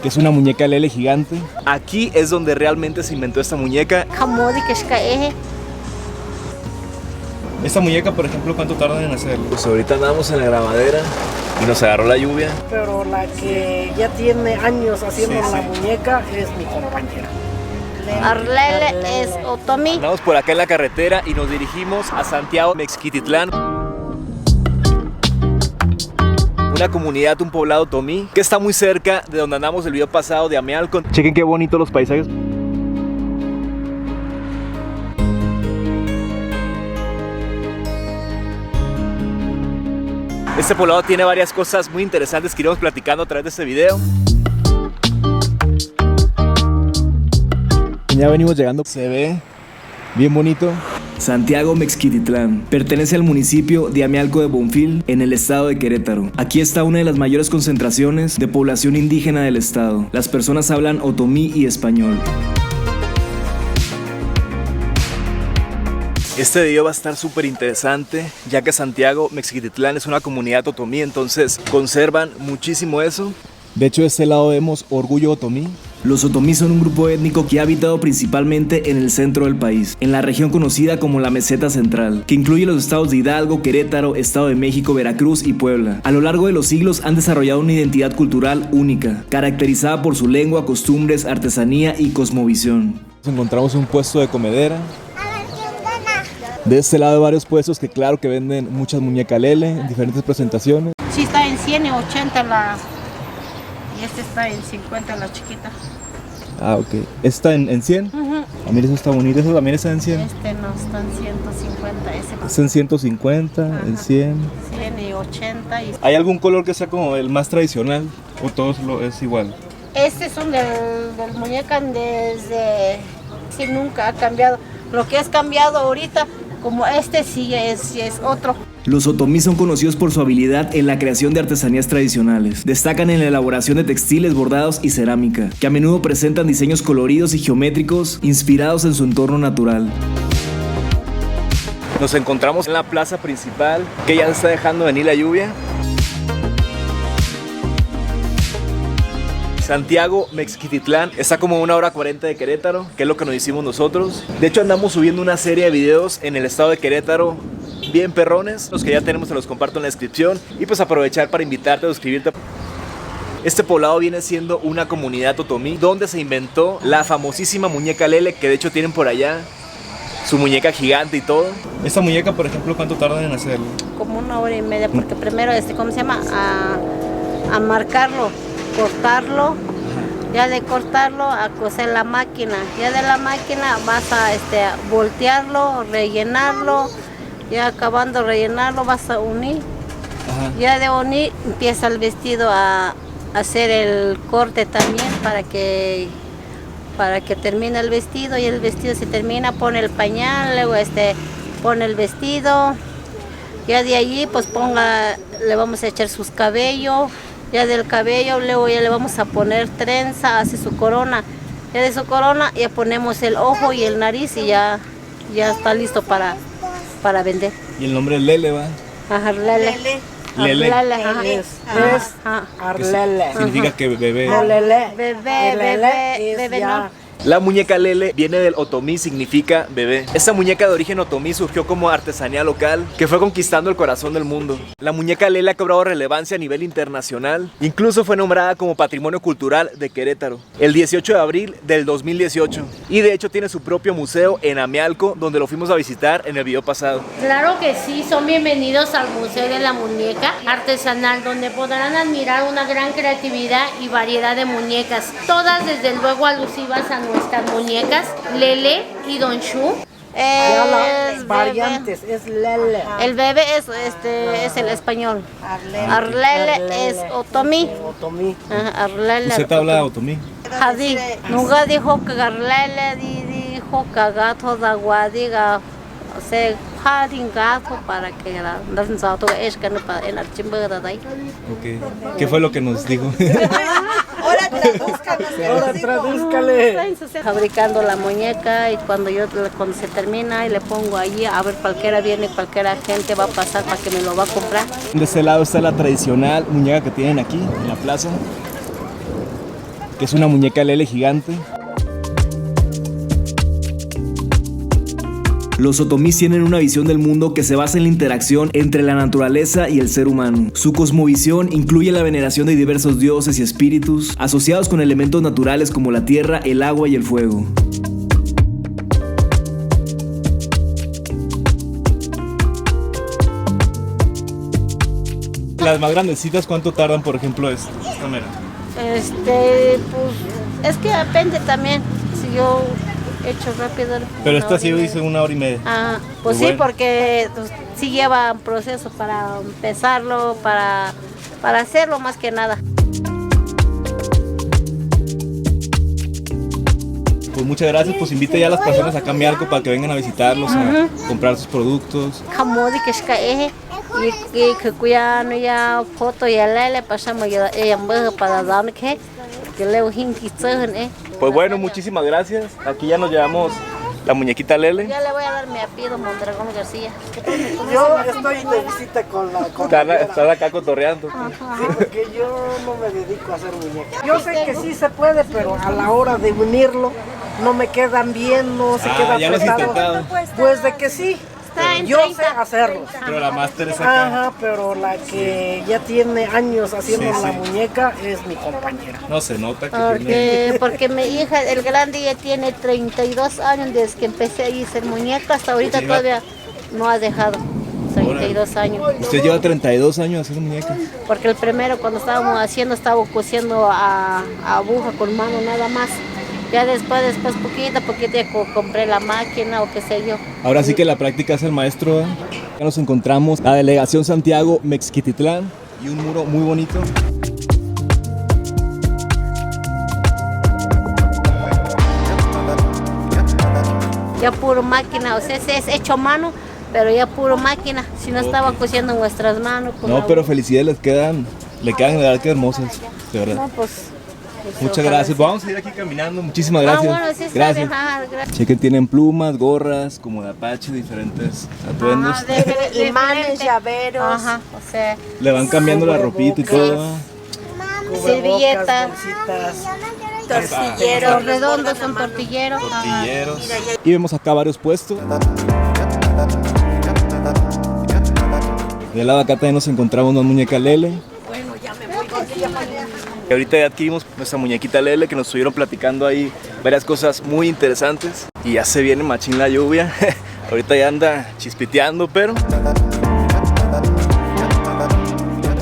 que es una muñeca Lele gigante. Aquí es donde realmente se inventó esta muñeca. Esta muñeca, por ejemplo, ¿cuánto tardan en hacerlo? Pues ahorita andamos en la grabadera y nos agarró la lluvia. Pero la que ya tiene años haciendo la muñeca es mi compañera. Arlele es Otomí. Andamos por acá en la carretera y nos dirigimos a Santiago Mexquititlán, una comunidad, un poblado otomí que está muy cerca de donde andamos el video pasado de Amealco. Chequen qué bonitos los paisajes. Este poblado tiene varias cosas muy interesantes que iremos platicando a través de este video. Ya venimos llegando, se ve bien bonito. Santiago Mexquititlán pertenece al municipio de Amealco de Bonfil, en el estado de Querétaro. Aquí está una de las mayores concentraciones de población indígena del estado. Las personas hablan otomí y español. Este video va a estar súper interesante, ya que Santiago Mexquititlán es una comunidad otomí, entonces conservan muchísimo eso. De hecho, de este lado vemos Orgullo Otomí. Los otomí son un grupo étnico que ha habitado principalmente en el centro del país, en la región conocida como la Meseta Central, que incluye los estados de Hidalgo, Querétaro, Estado de México, Veracruz y Puebla. A lo largo de los siglos han desarrollado una identidad cultural única, caracterizada por su lengua, costumbres, artesanía y cosmovisión. Encontramos un puesto de comedera. De este lado hay varios puestos que claro que venden muchas muñecas Lele en diferentes presentaciones. Sí, está en 100 y 80 la... Y este está en 50 la chiquita. Ah, ok. ¿Está en 100? A mí eso está bonito. ¿Eso también está en 100? Este no, está en 150. Ese no. ¿Es en 150? ¿En 100? 100 y 80. Y... ¿Hay algún color que sea como el más tradicional? ¿O todos es igual? Estos son del muñeca desde... Sí, nunca ha cambiado. Lo que es cambiado ahorita, como este sí es otro. Los otomí son conocidos por su habilidad en la creación de artesanías tradicionales. Destacan en la elaboración de textiles, bordados y cerámica, que a menudo presentan diseños coloridos y geométricos inspirados en su entorno natural. Nos encontramos en la plaza principal, que ya se está dejando venir la lluvia. Santiago Mexquititlán está como a 1:40 de Querétaro, que es lo que nos hicimos nosotros. De hecho, andamos subiendo una serie de videos en el estado de Querétaro bien perrones. Los que ya tenemos se los comparto en la descripción. Y pues aprovechar para invitarte a suscribirte. Este poblado viene siendo una comunidad otomí donde se inventó la famosísima muñeca Lele, que de hecho tienen por allá su muñeca gigante y todo. Esta muñeca, por ejemplo, ¿cuánto tardan en hacerlo? Como 1 hora y media, porque primero, ¿cómo se llama? A marcarlo, cortarlo. Ya de cortarlo, a coser la máquina. Ya de la máquina vas a voltearlo, rellenarlo. Ya acabando de rellenarlo vas a unir. Ajá. Ya de unir empieza el vestido a hacer el corte también para que termine el vestido. Y el vestido se termina, pone el pañal, luego pone el vestido. Ya de allí pues le vamos a echar sus cabellos. Ya del cabello luego ya le vamos a poner trenza, hace su corona. Ya de su corona ya ponemos el ojo y el nariz y ya está listo para vender. ¿Y el nombre es Lele, va? Ajá, Lele. Lele. Arlele. Significa que bebé. Bebé, no. La muñeca Lele viene del otomí, significa bebé. Esta muñeca de origen otomí surgió como artesanía local que fue conquistando el corazón del mundo. La muñeca Lele ha cobrado relevancia a nivel internacional. Incluso fue nombrada como Patrimonio Cultural de Querétaro el 18 de abril del 2018. Y de hecho tiene su propio museo en Amealco, donde lo fuimos a visitar en el video pasado. Claro que sí, son bienvenidos al Museo de la Muñeca Artesanal, donde podrán admirar una gran creatividad y variedad de muñecas, todas desde luego alusivas a nuestras muñecas Lele y Don Shu. Las variantes es Lele. El bebé es el español. Arlele es otomí. Arlele. ¿Usted habla otomí? Jadi, nunca dijo que Arlele dijo que gato da guadiga. O sea, jadin gato para que la danza todo es que no para en el chimbo de ahí. Ok. ¿Qué fue lo que nos dijo? Ahora tradúzcale. Fabricando la muñeca y cuando se termina y le pongo allí a ver cualquiera viene, cualquiera gente va a pasar para que me lo va a comprar. De este lado está la tradicional muñeca que tienen aquí en la plaza. que es una muñeca Lele gigante. Los otomís tienen una visión del mundo que se basa en la interacción entre la naturaleza y el ser humano. Su cosmovisión incluye la veneración de diversos dioses y espíritus asociados con elementos naturales como la tierra, el agua y el fuego. Las más grandecitas, ¿cuánto tardan, por ejemplo, esta mera? Pues es que depende también. Si yo hecho rápido. Pero esta sí dice 1 hora y media. Ah, pues Muy sí, bueno. porque sí lleva un proceso para empezarlo, para hacerlo más que nada. Pues muchas gracias, pues invite ya a las personas a cambiar algo para que vengan a visitarlos, a comprar sus productos. Kamodi que es y que cuya no ya foto ya le pasamos ya para dar que le hinki Pues bueno, muchísimas gracias. Aquí ya nos llevamos la muñequita Lele. Ya le voy a dar mi apellido Mondragón García. Yo estoy de visita con la Están acá cotorreando. Sí, porque yo no me dedico a hacer muñecas. Yo sé que sí se puede, pero a la hora de unirlo no me quedan bien, no se queda ya lo has apretado. intentado. Pues de que sí. Está en Yo 30. sé hacerlo. Pero la máster es acá. Ajá, pero la que ya tiene años haciendo Sí, la sí. muñeca es mi compañera. No se nota que tiene... Porque mi hija, el grande, ya tiene 32 años desde que empecé a hacer muñecas, hasta ahorita Sí, todavía no ha dejado. 32 años. Usted lleva 32 años haciendo muñecas. Porque el primero cuando estábamos haciendo, estaba cosiendo a aguja con mano nada más. Ya después poquito a poquito ya compré la máquina o qué sé yo. Ahora sí que la práctica es el maestro. Ya nos encontramos la delegación Santiago Mexquititlán y un muro muy bonito. Ya puro máquina, o sea, es hecho a mano, pero ya puro máquina. Si no estaba cosiendo en nuestras manos. Pues No, pero felicidades, le quedan de verdad que hermosas, de verdad. No, pues Muchas ojalá gracias. sí. Vamos a ir aquí caminando. Muchísimas gracias. Ah, bueno, sí está Gracias. bien. Gracias. Chequen, tienen plumas, gorras, como de Apache, diferentes atuendos. Ajá, de Imanes, llaveros. Ajá, o sea, Le van cambiando la ropita y todo. servilletas, Bolsitas. Tortilleros. los redondos son tortilleros. Tortilleros. Y vemos acá varios puestos. De lado acá también nos encontramos una muñeca Lele. Y ahorita ya adquirimos nuestra muñequita Lele, que nos estuvieron platicando ahí varias cosas muy interesantes. Y ya se viene machín la lluvia. Ahorita ya anda chispiteando, pero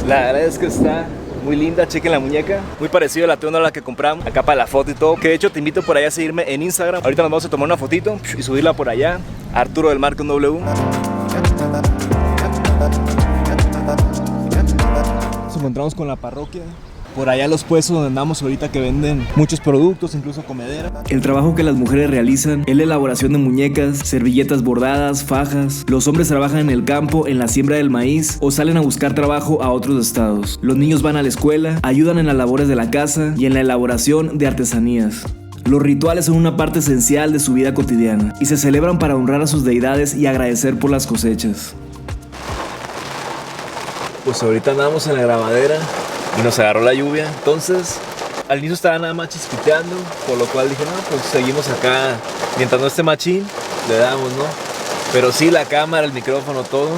la verdad es que está muy linda. Chequen la muñeca, muy parecido a la tunda a la que compramos acá para la foto y todo. Que de hecho te invito por allá a seguirme en Instagram. Ahorita nos vamos a tomar una fotito y subirla por allá. Arturo del Mar con W. Nos encontramos con la parroquia. Por allá los puestos donde andamos ahorita, que venden muchos productos, incluso comedera. El trabajo que las mujeres realizan es la elaboración de muñecas, servilletas bordadas, fajas. Los hombres trabajan en el campo, en la siembra del maíz o salen a buscar trabajo a otros estados. Los niños van a la escuela, ayudan en las labores de la casa y en la elaboración de artesanías. Los rituales son una parte esencial de su vida cotidiana y se celebran para honrar a sus deidades y agradecer por las cosechas. Pues ahorita andamos en la grabadera y nos agarró la lluvia. Entonces, al inicio estaba nada más chispiteando, por lo cual dije, no, pues seguimos acá. Mientras no esté machín, le damos, ¿no? Pero sí, la cámara, el micrófono, todo,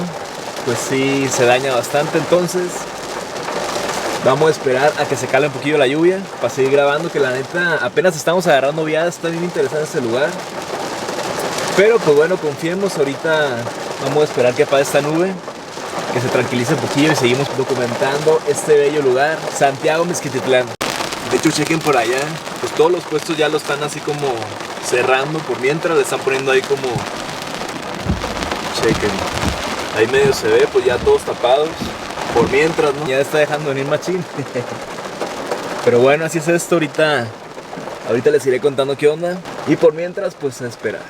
pues sí, se daña bastante. Entonces, vamos a esperar a que se cale un poquillo la lluvia para seguir grabando, que la neta apenas estamos agarrando viadas. Está bien interesante este lugar. Pero pues bueno, confiemos. Ahorita vamos a esperar que pase esta nube, que se tranquilice un poquillo y seguimos documentando este bello lugar, Santiago Mexquititlán. De hecho, chequen por allá, pues todos los puestos ya lo están así como cerrando. Por mientras le están poniendo ahí como, chequen, ahí medio se ve, pues ya todos tapados. Por mientras, ¿no? Ya está dejando venir machín. Pero bueno, así es esto. Ahorita les iré contando qué onda. Y por mientras, pues a esperar.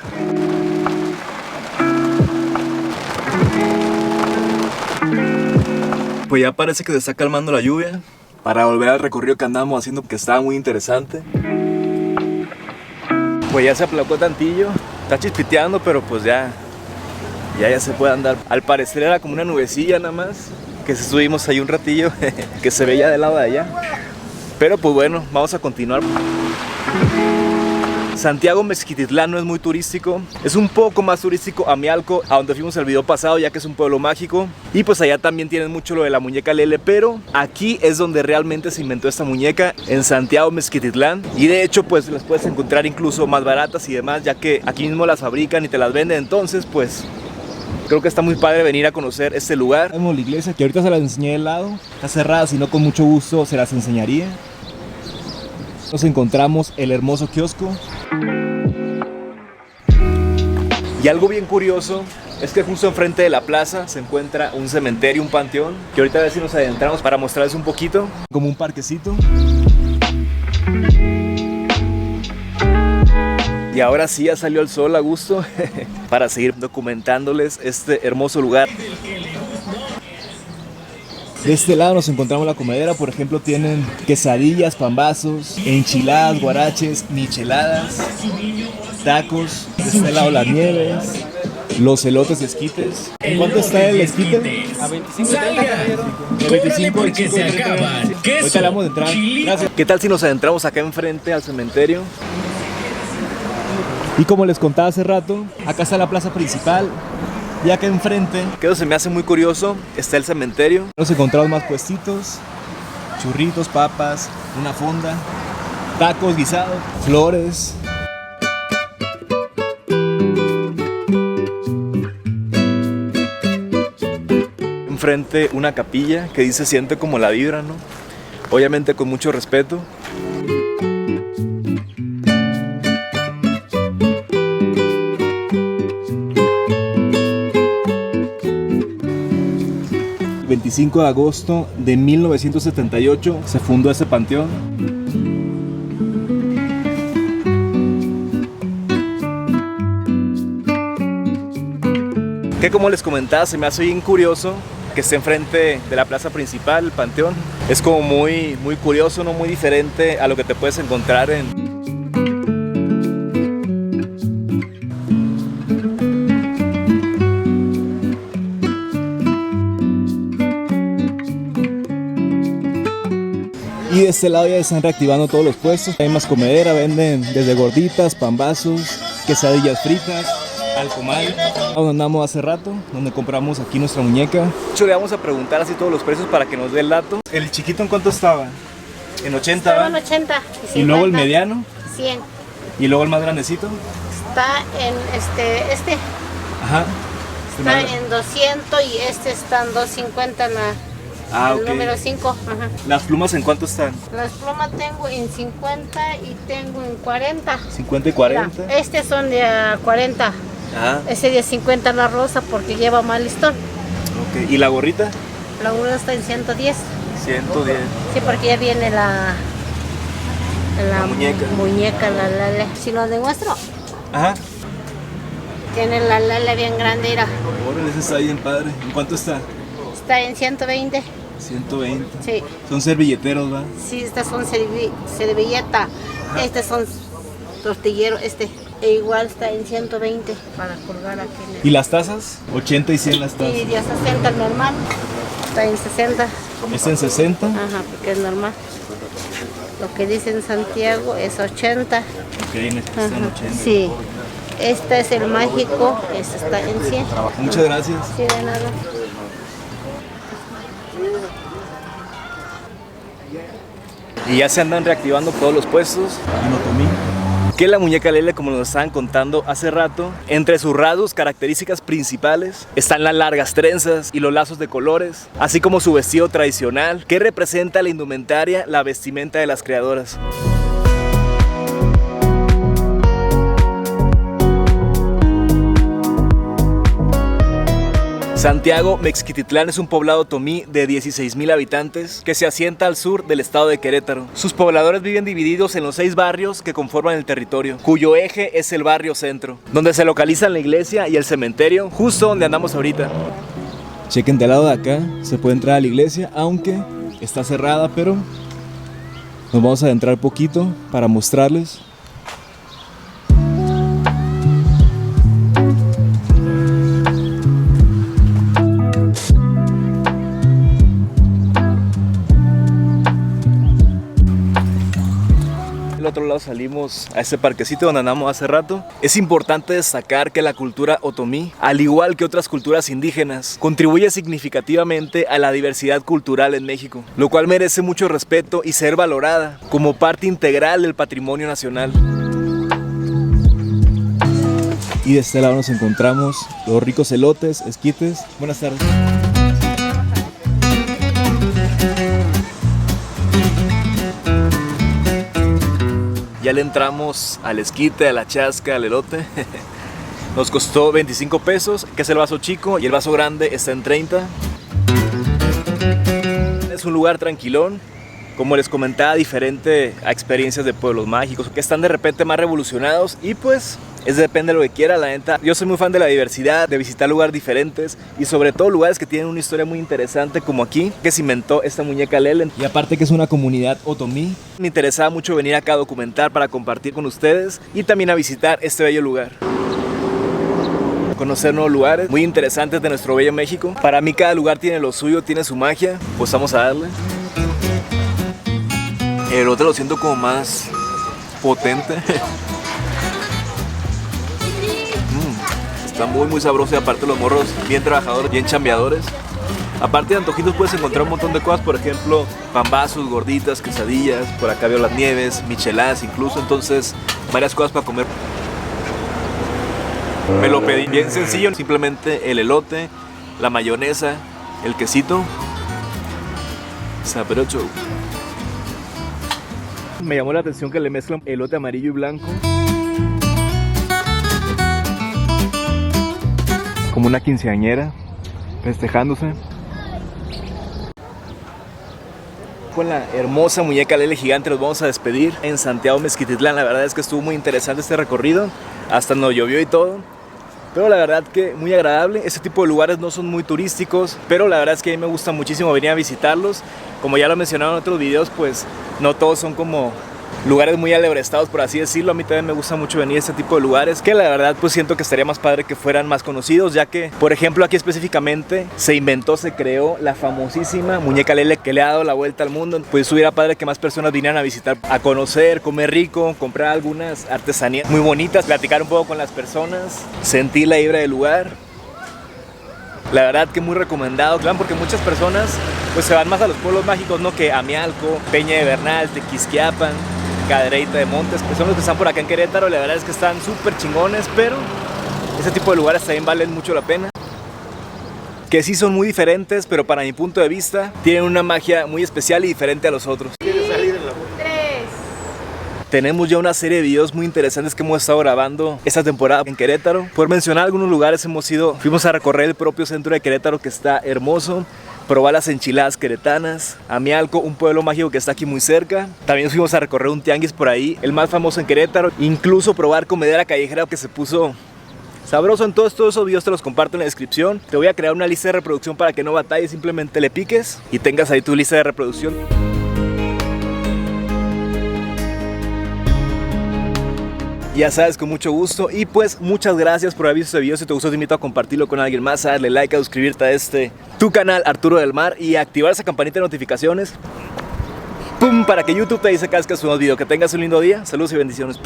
Pues ya parece que se está calmando la lluvia para volver al recorrido que andábamos haciendo, que estaba muy interesante. Pues ya se aplacó tantillo, está chispiteando, pero pues ya se puede andar. Al parecer era como una nubecilla nada más, que subimos ahí un ratillo, que se veía del lado de allá. Pero pues bueno, vamos a continuar. Santiago Mezquititlán no es muy turístico, es un poco más turístico Amialco, a donde fuimos el video pasado, ya que es un pueblo mágico. Y pues allá también tienen mucho lo de la muñeca Lele, pero aquí es donde realmente se inventó esta muñeca, en Santiago Mezquititlán. Y de hecho pues las puedes encontrar incluso más baratas y demás, ya que aquí mismo las fabrican y te las venden. Entonces pues creo que está muy padre venir a conocer este lugar. Vemos la iglesia, que ahorita se las enseñé del lado, está cerrada, si no con mucho gusto se las enseñaría. Nos encontramos el hermoso kiosco. Y algo bien curioso es que justo enfrente de la plaza se encuentra un cementerio, un panteón, que ahorita a ver si nos adentramos para mostrarles un poquito, como un parquecito. Y ahora sí ya salió el sol a gusto para seguir documentándoles este hermoso lugar. De este lado nos encontramos la comedera, por ejemplo tienen quesadillas, pambazos, enchiladas, guaraches, micheladas, tacos. De este lado las nieves, los elotes y esquites. ¿En cuánto está el esquite? A 25 caballero. 25 y se acaban. Ahorita le vamos a entrar. Gracias. ¿Qué tal si nos adentramos acá enfrente al cementerio? Y como les contaba hace rato, acá está la plaza principal. Y acá enfrente, que eso se me hace muy curioso, está el cementerio. Nos encontramos más puestitos, churritos, papas, una fonda, tacos guisados, flores. Enfrente una capilla que dice siente como la vibra, ¿no? Obviamente con mucho respeto. El 25 de agosto de 1978 se fundó ese panteón. Que como les comentaba, se me hace bien curioso que esté enfrente de la plaza principal, el panteón. Es como muy curioso, ¿no? Muy diferente a lo que te puedes encontrar en... Y de este lado ya están reactivando todos los puestos. Hay más comedera, venden desde gorditas, pambazos, quesadillas fritas, alcomal. Donde andamos hace rato, donde compramos aquí nuestra muñeca. De hecho, le vamos a preguntar así todos los precios para que nos dé el dato. ¿El chiquito en cuánto estaba? ¿En 80? Estaba en 80 y 50. ¿Y luego el mediano? 100. ¿Y luego el más grandecito? Está en este Ajá. está en 200 y este está en 250 en la... Ok. El número 5. Ajá. ¿Las plumas en cuánto están? Las plumas tengo en 50 y tengo en 40. 50 y 40. Mira, estos son de 40. Ah, Ese de 50 la rosa porque lleva mal listón. ok. ¿Y la gorrita? La gorra está en 110. 110. Sí, porque ya viene la muñeca. la lale. Si lo demuestro, Ajá. tiene la lale bien grande. Mira. Órale, ese está bien padre. ¿En cuánto está? Está en 120. 120. Sí. Son servilleteros, ¿va? Sí, estas son servilleta. Estas son tortilleros. E igual está en 120 para colgar aquí. ¿Y las tazas? 80 y 100 las tazas. Y de 60 el normal. Está en 60. ¿Está en 60? Ajá, porque es normal. Lo que dice en Santiago es 80. Ok, en este está en 80. Sí. Este es el mágico. Este está en 100. Muchas gracias. Sí, de nada. Y ya se andan reactivando todos los puestos. En Otomí. Que la muñeca Lele, como nos estaban contando hace rato, entre sus rasgos, características principales, están las largas trenzas y los lazos de colores, así como su vestido tradicional, que representa la indumentaria, la vestimenta de las creadoras. Santiago Mezquititlán es un poblado otomí de 16,000 habitantes que se asienta al sur del estado de Querétaro. Sus pobladores viven divididos en los 6 barrios que conforman el territorio, cuyo eje es el barrio centro, donde se localizan la iglesia y el cementerio, justo donde andamos ahorita. Chequen del lado de acá, se puede entrar a la iglesia, aunque está cerrada, pero nos vamos a adentrar poquito para mostrarles. otro lado salimos a este parquecito donde andamos hace rato. Es importante destacar que la cultura otomí, al igual que otras culturas indígenas, contribuye significativamente a la diversidad cultural en México, lo cual merece mucho respeto y ser valorada como parte integral del patrimonio nacional. Y de este lado nos encontramos los ricos elotes, esquites. Buenas tardes. Ya le entramos al esquite, a la chasca, al elote. Nos costó 25 pesos, que es el vaso chico, y el vaso grande está en 30. Es un lugar tranquilón, como les comentaba, diferente a experiencias de pueblos mágicos, que están de repente más revolucionados, y pues depende de lo que quiera, la neta. Yo soy muy fan de la diversidad, de visitar lugares diferentes y sobre todo lugares que tienen una historia muy interesante, como aquí, que se inventó esta muñeca Lelen. Y aparte que es una comunidad otomí, me interesaba mucho venir acá a documentar para compartir con ustedes y también a visitar este bello lugar. Conocer nuevos lugares muy interesantes de nuestro bello México. Para mí cada lugar tiene lo suyo, tiene su magia, pues vamos a darle. El otro lo siento como más potente. Está muy sabroso y aparte los morros bien trabajadores, bien chambeadores. Aparte de antojitos puedes encontrar un montón de cosas, por ejemplo, pambazos, gorditas, quesadillas, por acá veo las nieves, micheladas incluso, entonces varias cosas para comer. Me lo pedí bien sencillo, simplemente el elote, la mayonesa, el quesito. Sabroso. Me llamó la atención que le mezclan elote amarillo y blanco. Como una quinceañera festejándose. Con la hermosa muñeca Lele gigante nos vamos a despedir en Santiago Mezquititlán. La verdad es que estuvo muy interesante este recorrido, hasta nos llovió y todo, pero la verdad que muy agradable. Este tipo de lugares no son muy turísticos, pero la verdad es que a mí me gusta muchísimo venir a visitarlos. Como ya lo mencionaron en otros videos, pues no todos son como lugares muy alebrestados, por así decirlo. A mí también me gusta mucho venir a este tipo de lugares, que la verdad pues siento que estaría más padre que fueran más conocidos, ya que, por ejemplo, aquí específicamente se creó la famosísima muñeca Lele, que le ha dado la vuelta al mundo. Pues estuviera padre que más personas vinieran a visitar, a conocer, comer rico, comprar algunas artesanías muy bonitas, platicar un poco con las personas, sentir la vibra del lugar. La verdad que muy recomendado, porque muchas personas pues se van más a los pueblos mágicos, ¿no? Que Amialco, Peña de Bernal, Tequisquiapan, Cadereyta de Montes, que son los que están por acá en Querétaro. La verdad es que están súper chingones, pero ese tipo de lugares también valen mucho la pena. Que sí son muy diferentes, pero para mi punto de vista tienen una magia muy especial y diferente a los otros. Tenemos ya una serie de videos muy interesantes que hemos estado grabando esta temporada en Querétaro. Por mencionar algunos lugares, fuimos a recorrer el propio centro de Querétaro, que está hermoso. Probar las enchiladas queretanas. Amialco, un pueblo mágico que está aquí muy cerca. También fuimos a recorrer un tianguis por ahí, el más famoso en Querétaro. Incluso probar comedera callejera, que se puso sabroso. En todos esos videos te los comparto en la descripción. Te voy a crear una lista de reproducción para que no batalles, simplemente le piques y tengas ahí tu lista de reproducción. Ya sabes, con mucho gusto. Y pues muchas gracias por haber visto este video. Si te gustó, te invito a compartirlo con alguien más, a darle like, a suscribirte a tu canal Arturo del Mar y a activar esa campanita de notificaciones, ¡pum!, para que YouTube te dice cada vez que subamos video. Que tengas un lindo día. Saludos y bendiciones.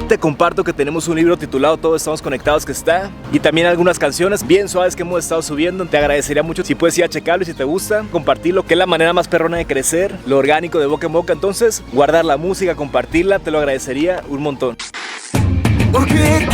Te comparto que tenemos un libro titulado Todos Estamos Conectados, que está, y también algunas canciones bien suaves que hemos estado subiendo. Te agradecería mucho si puedes ir a checarlo y si te gusta, compartirlo, que es la manera más perrona de crecer, lo orgánico, de boca en boca. Entonces, guardar la música, compartirla, te lo agradecería un montón. Porque